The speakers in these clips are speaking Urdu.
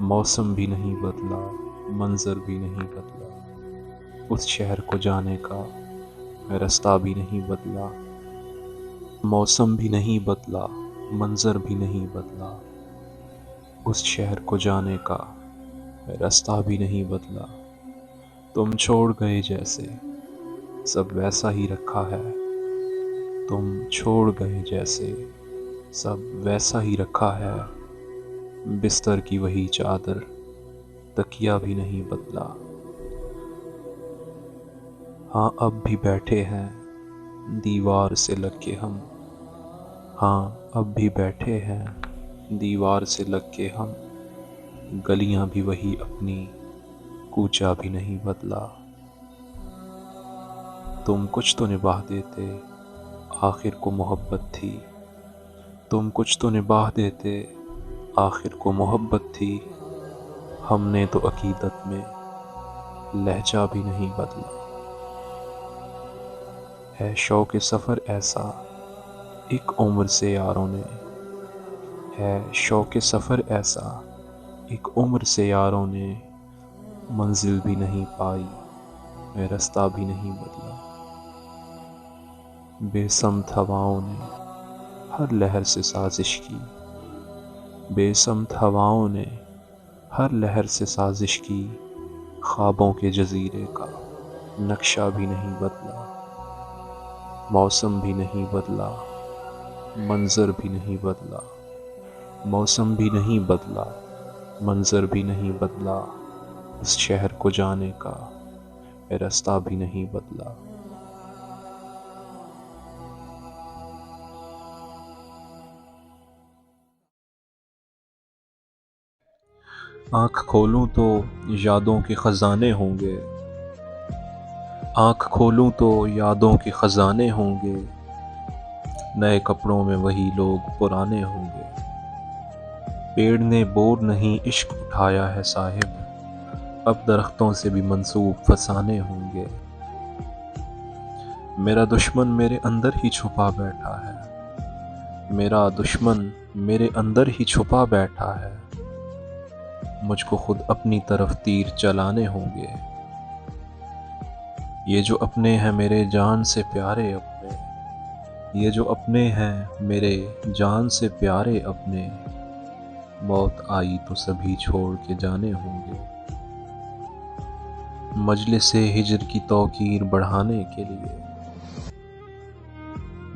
موسم بھی نہیں بدلا، منظر بھی نہیں بدلا، اس شہر کو جانے کا راستہ بھی نہیں بدلا۔ موسم بھی نہیں بدلا، منظر بھی نہیں بدلا، اس شہر کو جانے کا راستہ بھی نہیں بدلا۔ تم چھوڑ گئے جیسے سب ویسا ہی رکھا ہے، تم چھوڑ گئے جیسے سب ویسا ہی رکھا ہے۔ بستر کی وہی چادر، تکیا بھی نہیں بدلا۔ ہاں اب بھی بیٹھے ہیں دیوار سے لگ کے ہم، ہاں اب بھی بیٹھے ہیں دیوار سے لگ کے ہم، گلیاں بھی وہی اپنی، کوچا بھی نہیں بدلا۔ تم کچھ تو نبھا دیتے، آخر کو محبت تھی، تم کچھ تو نبھا دیتے، آخر کو محبت تھی۔ ہم نے تو عقیدت میں لہجہ بھی نہیں بدلا۔ ہے شوق سفر ایسا ایک عمر سے یاروں نے، ہے شوق سفر ایسا ایک عمر سے یاروں نے، منزل بھی نہیں پائی، راستہ بھی نہیں بدلا۔ بے سمت ہواؤں نے ہر لہر سے سازش کی، بے سمت ہواؤں نے ہر لہر سے سازش کی، خوابوں کے جزیرے کا نقشہ بھی نہیں بدلا۔ موسم بھی نہیں بدلا، منظر بھی نہیں بدلا، موسم بھی نہیں بدلا، منظر بھی نہیں بدلا، اس شہر کو جانے کا راستہ بھی نہیں بدلا۔ آنکھ کھولوں تو یادوں کے خزانے ہوں گے، آنکھ کھولوں تو یادوں کے خزانے ہوں گے، نئے کپڑوں میں وہی لوگ پرانے ہوں گے۔ پیڑ نے بور نہیں عشق اٹھایا ہے صاحب، اب درختوں سے بھی منسوب فسانے ہوں گے۔ میرا دشمن میرے اندر ہی چھپا بیٹھا ہے، میرا دشمن میرے اندر ہی چھپا بیٹھا ہے، مجھ کو خود اپنی طرف تیر چلانے ہوں گے۔ یہ جو اپنے ہیں میرے جان سے پیارے اپنے، یہ جو اپنے ہیں میرے جان سے پیارے اپنے، موت آئی تو سبھی چھوڑ کے جانے ہوں گے۔ مجلس ہجر کی توقیر بڑھانے کے لیے،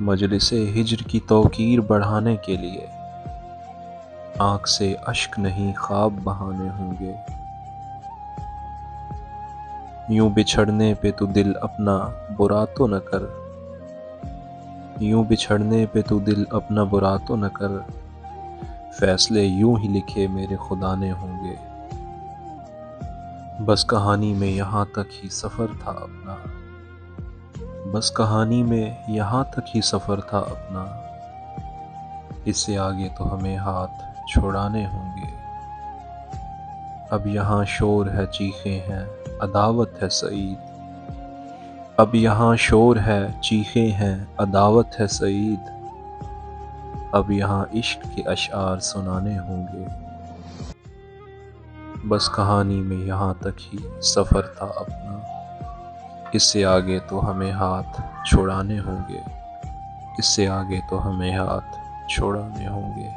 مجلس ہجر کی توقیر بڑھانے کے لیے، آنکھ سے اشک نہیں خواب بہانے ہوں گے۔ یوں بچھڑنے پہ تو دل اپنا برا تو نہ کر، یوں بچھڑنے پہ تو دل اپنا برا تو نہ کر، فیصلے یوں ہی لکھے میرے خدا نے ہوں گے۔ بس کہانی میں یہاں تک ہی سفر تھا اپنا، بس کہانی میں یہاں تک ہی سفر تھا اپنا، اس سے آگے تو ہمیں ہاتھ چھڑانے ہوں گے۔ اب یہاں شور ہے چیخیں ہیں عداوت ہے سعید، اب یہاں شور ہے چیخیں ہیں عداوت ہے سعید، اب یہاں عشق کے اشعار سنانے ہوں گے۔ بس کہانی میں یہاں تک ہی سفر تھا اپنا، اس سے آگے تو ہمیں ہاتھ چھڑانے ہوں گے، اس سے آگے تو ہمیں ہاتھ چھڑانے ہوں گے۔